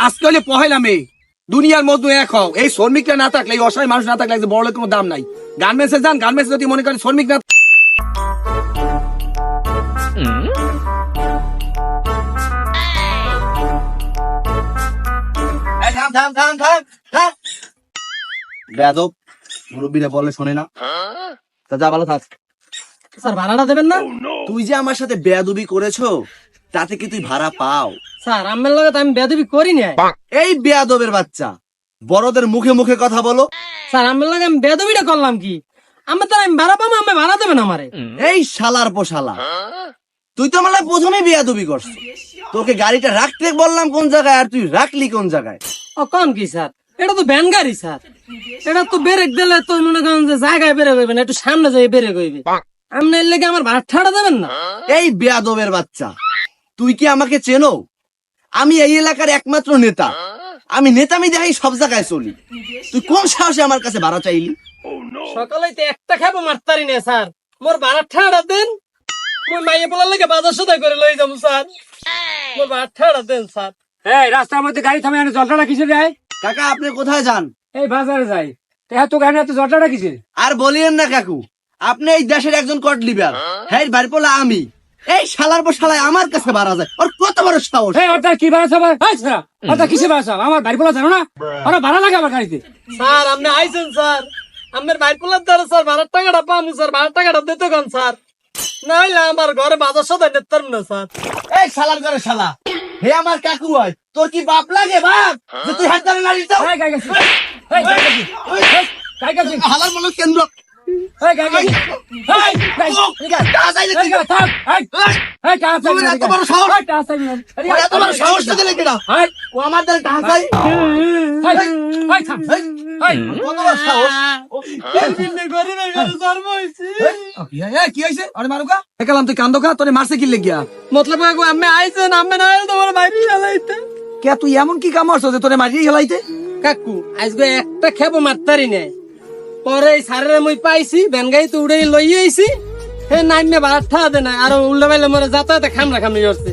আজকে হলে পহেলা মে, দুনিয়ার মধ্যে এক হও। এই শ্রমিকরা না থাকলে, এই অসহায় মানুষ না থাকলে বড় লোকের কোনো দাম নাই। গার্মেন্টসে যান, গার্মেন্টস যদি মনে করেন শ্রমিক না বেয়াদব, মুরব্বীরা বলে শোনে না। তা যা ভালো থাক। স্যার ভাড়াটা দেবেন না? তুই যে আমার সাথে বেয়াদবি করেছো, তাতে কি তুই ভাড়া পাও? স্যার আমের লগে তো আমি বেয়াদবি করি না। এই বেয়াদবের বাচ্চা, বড়দের মুখে মুখে কথা বলো। স্যার আমের লগে আমি বেয়াদবিটা করলাম কি? আমি তো আমি ভাড়া পাবো, আমি ভাড়া দেবেন আমারে? এই শালার পোশালা, তুই তো আমার প্রথমে বেয়াদবি করছিস। তোকে গাড়িটা রাখতে বললাম কোন জায়গায়, আর তুই রাখলি কোন জায়গায়? ও কোন কি স্যার? এটা তো ভ্যান গাড়ি স্যার। এটা তো ব্রেক দিলে তো মনে করেন যে জায়গায় বেড়ে গইবে না, একটু সামনে যাই বেড়ে গইবে। আপনি এর লেগে আমার ভাড়াটা দেবেন না? এই বেয়াদবের বাচ্চা, তুই কি আমাকে চেনো? আমি এই এলাকার একমাত্র নেতা। আমি নেতামি দেখাই সব জায়গায় চলি। তুই কোন সাহসে আমার কাছে ভাড়া চাইলি? সকালে তো একটা খাবো মারতারি না স্যার। মোর ভাড়াটা দেন, মোর মাইয়ে বলার লেগে বাজার সদাই করে লই যাবো স্যার। মোর ভাড়াটা দেন স্যার। এই রাস্তার মধ্যে গাড়ি থামে জলটা কিসে দেয়? কাকা, আপনি কোথায় যান? এই বাজারে যাই। তো গাড়ি এত জলটা কিসে? আর বলিয়েন না কাকু, আপনি এই দেশের একজন কট লিবার। হ্যাঁ, বাড়ি পোলা আমি। এই শালার পর শালায় আমার কাছে ভাড়া যায়, ওর কত বড় সাহস! এই ওটা কি ভাড়া সবাই? ওটা কিসে ভাড়া সব? আমার বাড়ি পোলা জানো না? ওরা ভাড়া লাগে আমার গাড়িতে। স্যার আপনি আইছেন স্যার, আমার ভাই পোলার দ্বারা স্যার ভাড়ার টাকাটা পাবো স্যার। ভাড়ার টাকাটা দিতে কন স্যার, নাইলে আমার ঘরে বাজার সদাই নিতে পারবো না স্যার। এই শালার ঘরে শালা, হে আমার কাকু হয়, তোর কি বাপ লাগে বাপ যে তুই হাত ধরে নাড়িস দাও? এই গাই গেছি। এই গাই গেছি। গাই গেছি। হালার মনে কেন্দ্র। এই গাই গেছি। এই গাই। এই গাই। এই গাই থাম। এই। এই টাকা চাই। তোর এত বড় সাহস? এই টাকা চাই। ওর এত বড় সাহস তো দিলে কেডা? এই। ও আমার দ্বারা টাকা চাই? এই। এই থাম। এই। কত বড় সাহস! গরিবের ঘরে জন্ম হয়েছে। কি হয়েছে? আরে মারুকা দেখালাম তুই কান্দো কা, তোরে মারছে কি লেগিয়া? মতলব কাকু আমি আইছেন, আমি না আইলে তোমার বাইরে চালাইতে। কে তুই এমন কি কাম করছো যে তোরে মারিয়ে খেলাইতে? কাকু আজকে একটা খেবো মারতারি নাই। পরে সারের মই পাইছি, বেনগাই তো উড়ে লই আইছি। হে নাইমে ভাড়া দে না, আর উল্টা বাইলে মরে যাতায়াতে খামরা খামরি করছে।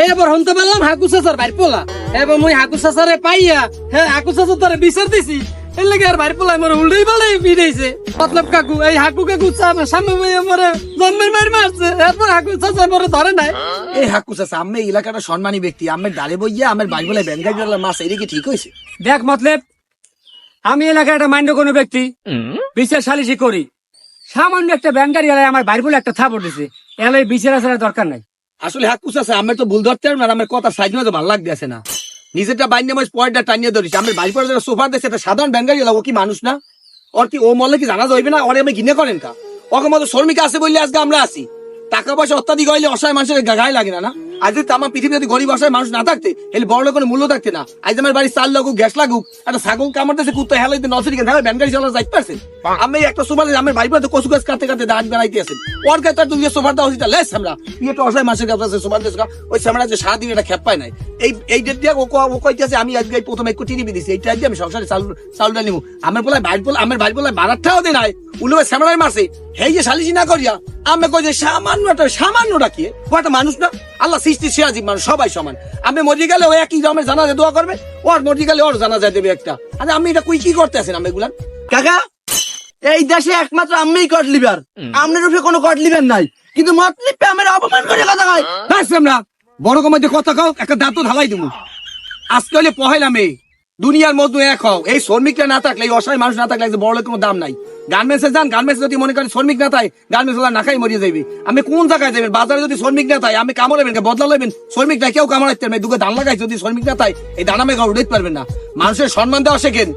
এবার হনতে পারলাম হাকু চাচার বাড়ি পোলা। এবার মুই হাকু চাচারে পাইয়া হ্যাঁ হাকু চাচা তোরে বিচার দিছি। এর লেগে আর বাড়ি পোলা মরে উল্টাই পালাই বিড়াইছে। মতলব কাকু এই হাকু কাকু সামনে মরে জন্মের মারি মারছে। এরপর হাকু চাচা মরে ধরে নাই। এই হাক্কু চাচা, আমি এলাকাটা সম্মানী ব্যক্তি, আমার ডালে বইয়া আমার বাড়ি বলে ব্যাংকাই মাছ, এটা কি ঠিক হয়েছে? দেখ মতলব, আমি এলাকার একটা মান্য কোনো ব্যক্তি বিচার সালিশি করি। সামান্য একটা ব্যাংকারি এলাকায় আমার বাড়ি বলে একটা থাপড় দিছে, এলাকায় বিচার আসার দরকার নাই। আসলে হাক্কু চাচা, আমার তো ভুল ধরতে পারবো না, আমার কথা সাইড তো ভালো লাগতেছে না। নিজেরটা বাইনে মাস পয়েন্টটা টানিয়ে ধরিস। আমার বাড়ি পরে যারা সোফার দিচ্ছে, একটা সাধারণ ব্যাংকারি এলাকা, ও কি মানুষ না? ওর কি ও মরলে কি জানা যাইবে না? ওরে আমি ঘিনে করেন কা? ওকে মতো শ্রমিক আছে বললে আজকে আমরা আছি। টাকা পয়সা অত্যাধিক হইলে অসহায় মানুষের গায়ে লাগে না। না আজ যদি আমার পৃথিবী যদি গরিব অসহায় মানুষ না থাকতে, এলে বড় লোকের মূল্য থাকতে না। আজ আমার বাড়ি চাল লাগুক, গ্যাস লাগুক, একটা ছাগল কামড়তেছে, কুত্তা হেলাইতে নসরি কেন ব্যাংকারি চালা যাইতে পারছেন? আমি একটা সোফার আমার বাড়ি পরে কচু গাছ কাটতে কাটতে দাঁত বেড়াইতে আছেন। ওর কাছে তার দুনিয়া সোফার দেওয়া উচিত লেস আমরা একটু অসহায় মানুষের কাছে আছে সোফার দেশ। ওই সামনে যে সারাদিন এটা খেপ পায় নাই। এই ডেট দিয়ে ও কইতেছে আমি আজকে প্রথমে একটু টিভি দিছি, এইটা দিয়ে আমি সংসারে চালটা নিবো। আমার বলে ভাই বলে আমার ভাই বলে বারাটাও দে নাই, উল্লুবে শ্যামলার মারছে। এই যে সালিশি না করিয়া আমি কই যে সামান্যটা কি ও একটা মানুষ না? আল্লাহ সৃষ্টি সিরাজি মানুষ সবাই সমান। আমি মরি গেলে ও একই রকমের জানাজা দোয়া করবে, ওর মরি গেলে ওর জানাজা দেবে একটা। আরে আমি এটা কি করতে আছেন আমি এগুলান? কাকা, এই দেশে একমাত্র আমিই কট লিবার, আপনার উপরে কোনো কট লিবার নাই, কিন্তু মতলিপে আমার অপমান করে কথা কয়। আমরা বড় কমাইতে কথা কও, একটা দাঁত ঢালাই দেবো। আজকে হলে পহেলা মে, দুনিয়ার মধ্যে এক হও। এই শ্রমিকরা না থাকলে, এই অসহায় মানুষ না থাকলে বড় লোকের কোনো দাম নাই। গার্মেন্টসে যান, গার্মেন্টস যদি মনে করেন শ্রমিক না থাকে, গার্মেন্টস না খাই মরিয়ে যাবে। আমি কোন জায়গায় যাবেন? বাজারে যদি শ্রমিক না থাকে, আমি কামড়াবেন বদলা লইবেন? শ্রমিক না কেউ কামড়াইতে পারবেন? দুটো ধান লাগাই যদি শ্রমিক না থাকে, এই ধান আমি উঠাইতে পারবেন না। মানুষের সম্মান দেওয়া শেখেন।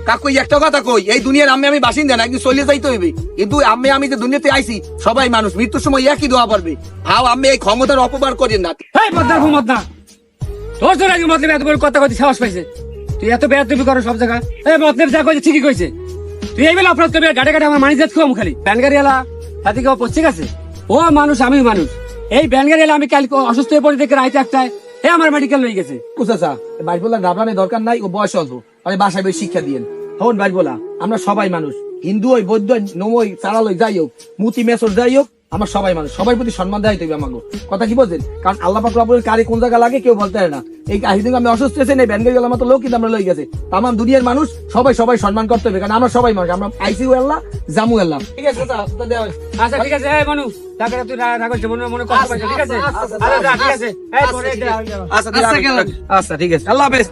কাকু একটা কথা কই, এই দুনিয়ার আমি বাসিন্দা না, একদিন চলে যাইতে হইবে। কিন্তু আমি যে দুনিয়াতে আইছি, সবাই মানুষ, মৃত্যুর সময় একই দোয়া পারবে। হাও আমি এই ক্ষমতার অপব্যবহার করেন না। এই মদনা ঘুমত না, তোর তোর আগে মতলব এত বড় কথা কইতে সাহস পাইছে? তুই এত বেয়াদবি করো সব জায়গায়। এই মতলব যা কইছে ঠিকই কইছে। তুই এই বেলা অপরাধ করবি, গাড়ে গাড়ে আমার মানি যাত খুব খালি ব্যানগাড়ি এলা সাথে কেউ পড়ছে গেছে। ও মানুষ, আমি মানুষ। এই ব্যানগাড়ি এলা আমি কাল অসুস্থ হয়ে পড়ে দেখে রাইতে একটায় আমার মেডিকেল লই গেছে। কুচাচা, বাড়ি বলা গাবলানের দরকার নাই, ও বয়স অল্প, মানে বাসায় বেশ শিক্ষা দিয়েন। হন বাড়ি বলা, আমরা সবাই মানুষ, হিন্দু হই, বৌদ্ধ নমই, চারালই যাই হোক, মুতি মেসর যাই হোক, আমার সবাই মানুষ, সবাই প্রতি সম্মান দেয় তৈরি আমাকে। কথা কি বলছেন? কারণ আল্লাহ পাক রব্বুল কারে কোন জায়গা লাগে কেউ বলতে পারে না। এই কাহিনী আমি অসুস্থ হয়েছে এই ব্যান গাড়ি গেলাম তো লোক কিন্তু আমরা লই গেছে তামাম দুনিয়ার মানুষ সবাই সবাই সম্মান করতে হবে কারণ আমরা সবাই মানুষ আমরা আইসিউ আল্লাহ জামু আল্লাহ ঠিক আছে চাচা, আপনার দেওয়া হয়েছে। আচ্ছা ঠিক আছে এই মনু টাকাটা তুই রাখ মনে মনে কষ্ট পাইছিস ঠিক আছে আচ্ছা যা ঠিক আছে এই তোরে আচ্ছা ঠিক আছে আল্লাহ হাফেজ।